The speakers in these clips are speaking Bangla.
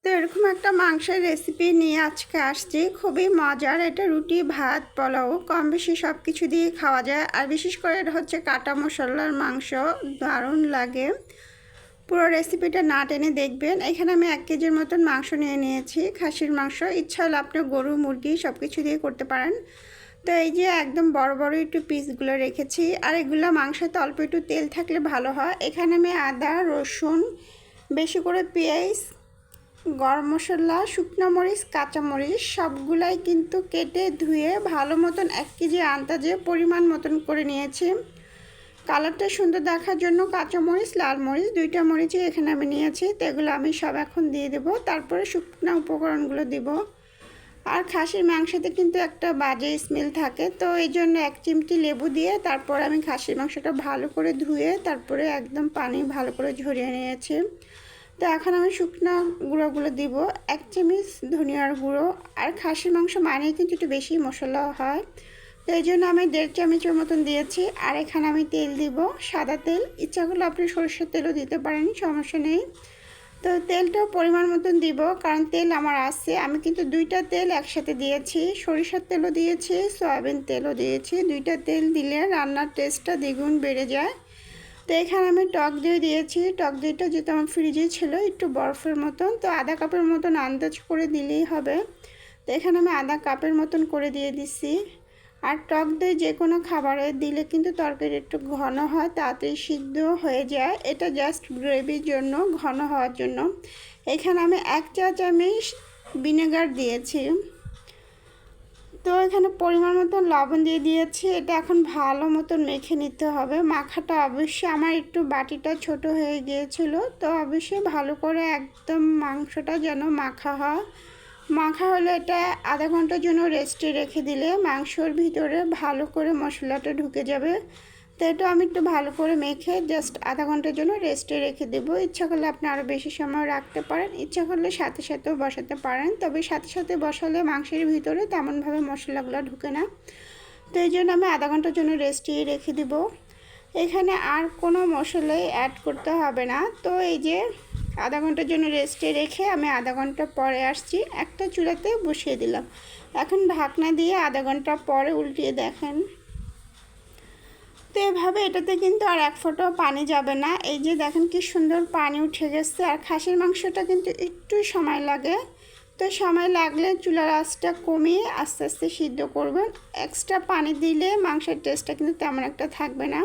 তো এরকম একটা মাংসের রেসিপি নিয়ে আজকে আসছি, খুবই মজার। এটা রুটি, ভাত, পোলাও কম বেশি সব কিছু দিয়ে খাওয়া যায়। আর বিশেষ করে এটা হচ্ছে কাটা মশলার মাংস, দারুণ লাগে। পুরো রেসিপিটা না টেনে দেখবেন। এখানে আমি 1 কেজির মতন মাংস নিয়ে নিয়েছি, খাসির মাংস। ইচ্ছা হলে আপনি গরু, মুরগি সব কিছু দিয়ে করতে পারেন। তো এই যে একদম বড় বড় একটু পিসগুলো রেখেছি। আর এগুলো মাংসতে অল্প একটু তেল থাকলে ভালো হয়। এখানে আমি আদা, রসুন, বেশি করে পেঁয়াজ, গরম মশলা, শুকনো মরিচ, কাঁচামরিচ সবগুলাই কিন্তু কেটে ধুয়ে ভালো মতন 1 কেজি আন্দাজে পরিমাণ মতন করে নিয়েছি। কালারটা সুন্দর দেখার জন্য কাঁচামরিচ, লাল মরিচ, 2টা মরিচই এখানে আমি নিয়েছি। তো এগুলো আমি সব এখন দিয়ে দেবো, তারপরে শুকনো উপকরণগুলো দিব। আর খাসির মাংসতে কিন্তু একটা বাজে স্মেল থাকে, তো এই জন্য 1 চিমটি লেবু দিয়ে তারপর আমি খাসির মাংসটা ভালো করে ধুয়ে তারপরে একদম পানি ভালো করে ঝরিয়ে নিয়েছি। তো এখন আমি শুকনো গুঁড়োগুলো দিব, 1 চামচ ধনিয়ার গুঁড়ো। আর খাসির মাংস মানেই কিন্তু একটু বেশি মশলা হয়, তো এই জন্য আমি 1.5 চামচের মতন দিয়েছি। আর এখানে আমি তেল দিব, সাদা তেল। ইচ্ছা করলে আপনি সরষের তেলও দিতে পারেন, সমস্যা নেই। তো তেলটাও পরিমাণ মতন দিব, কারণ তেল আমার আছে। আমি কিন্তু 2টা তেল একসাথে দিয়েছি, সরিষার তেলও দিয়েছি, সয়াবিন তেলও দিয়েছি। 2টা তেল দিলে রান্নার টেস্টটা দ্বিগুণ বেড়ে যায়। তো এখানে আমি টক দই দিয়েছি। টক দইটা যেহেতু আমার ফ্রিজে ছিল একটু বরফের মতন, তো আধা কাপের মতন আন্দাজ করে দিলেই হবে। তো এখানে আমি আধা কাপের মতন করে দিয়ে দিচ্ছি। আর টক দই যে কোনো খাবারে দিলে কিন্তু তরকারি একটু ঘন হয়, তাড়াতাড়ি সিদ্ধ হয়ে যায়। এটা জাস্ট গ্রেভির জন্য, ঘন হওয়ার জন্য। এখানে আমি 1 চা চামচ ভিনেগার দিয়েছি। তো এখানে পরিমাণ মতন লবণ দিয়ে দিয়েছি। এটা এখন ভালো মতন মেখে নিতে হবে। মাখাটা অবশ্যই আমার একটু বাটিটা ছোট হয়ে গিয়েছিল, তো অবশ্যই ভালো করে একদম মাংসটা যেন মাখা হয়। মাখা হলে এটা আধা ঘন্টার জন্য রেস্টে রেখে দিলে মাংসর ভিতরে ভালো করে মশলাটা ঢুকে যাবে। তো এটা আমি একটু ভালো করে মেখে জাস্ট আধা ঘন্টার জন্য রেস্টে রেখে দেবো। ইচ্ছা করলে আপনি আরও বেশি সময় রাখতে পারেন, ইচ্ছা করলে সাথে সাথেও বসাতে পারেন। তবে সাথে সাথে বসালে মাংসের ভিতরে তেমনভাবে মশলাগুলো ঢুকে না, তো এই জন্য আমি আধা ঘন্টার জন্য রেস্টে রেখে দেবো। এখানে আর কোনো মশলাই অ্যাড করতে হবে না। তো এই যে আধা ঘন্টার জন্য রেস্টে রেখে আমি আধা ঘন্টা পরে আসছি, একটা চুলাতে বসিয়ে দিলাম। এখন ঢাকনা দিয়ে আধা ঘন্টা পরে উল্টিয়ে দেখেন। তো এভাবে এটাতে কিন্তু আর 1 ফোঁটাও পানি যাবে না। এই যে দেখেন কি সুন্দর পানি উঠে গেছে। আর খাসির মাংসটা কিন্তু একটু সময় লাগে, তো সময় লাগলে চুলার আঁচটা কমিয়ে আস্তে আস্তে সিদ্ধ করবেন। এক্সট্রা পানি দিলে মাংসের টেস্টটা কিন্তু তেমন একটা থাকবে না।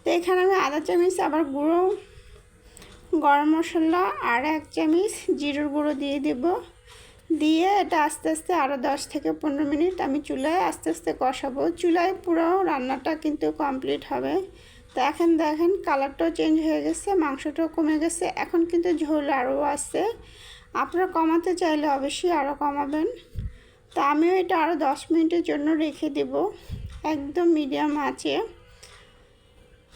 তো এখানে আমি আধা চামচ আবার গুঁড়ো গরম মশলা আর 1 চামচ জিরের গুঁড়ো দিয়ে দেব। দিয়ে এটা আস্তে আস্তে আরও 10 থেকে 15 মিনিট আমি চুলায় আস্তে আস্তে কষাবো। চুলায় পুরো রান্নাটা কিন্তু কমপ্লিট হবে। তো এখন দেখেন কালারটাও চেঞ্জ হয়ে গেছে, মাংসটাও কমে গেছে। এখন কিন্তু ঝোল আরও আছে, আপনারা কমাতে চাইলে অবশ্যই আরও কমাবেন। তো আমিও এটা আরও 10 মিনিটের জন্য রেখে দেব একদম মিডিয়াম আঁচে।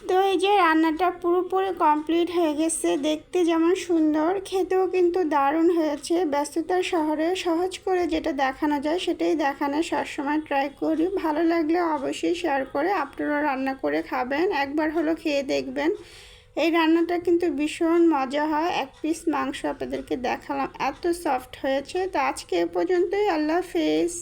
তো এই যে রান্নাটা পুরোপুরি কমপ্লিট হয়ে গেছে। দেখতে যেমন সুন্দর, খেতেও কিন্তু দারুণ হয়েছে। ব্যস্ততার শহরে সহজ করে যেটা দেখানো যায় সেটাই দেখানো সবসময় ট্রাই করি। ভালো লাগলে অবশ্যই শেয়ার করে আপনারা রান্না করে খাবেন, একবার হলো খেয়ে দেখবেন। এই রান্নাটা কিন্তু ভীষণ মজা হয়। 1 পিস মাংস আপনাদেরকে দেখালাম, এত সফট হয়েছে। তো আজকে এ পর্যন্তই। আল্লাহ হাফেজ।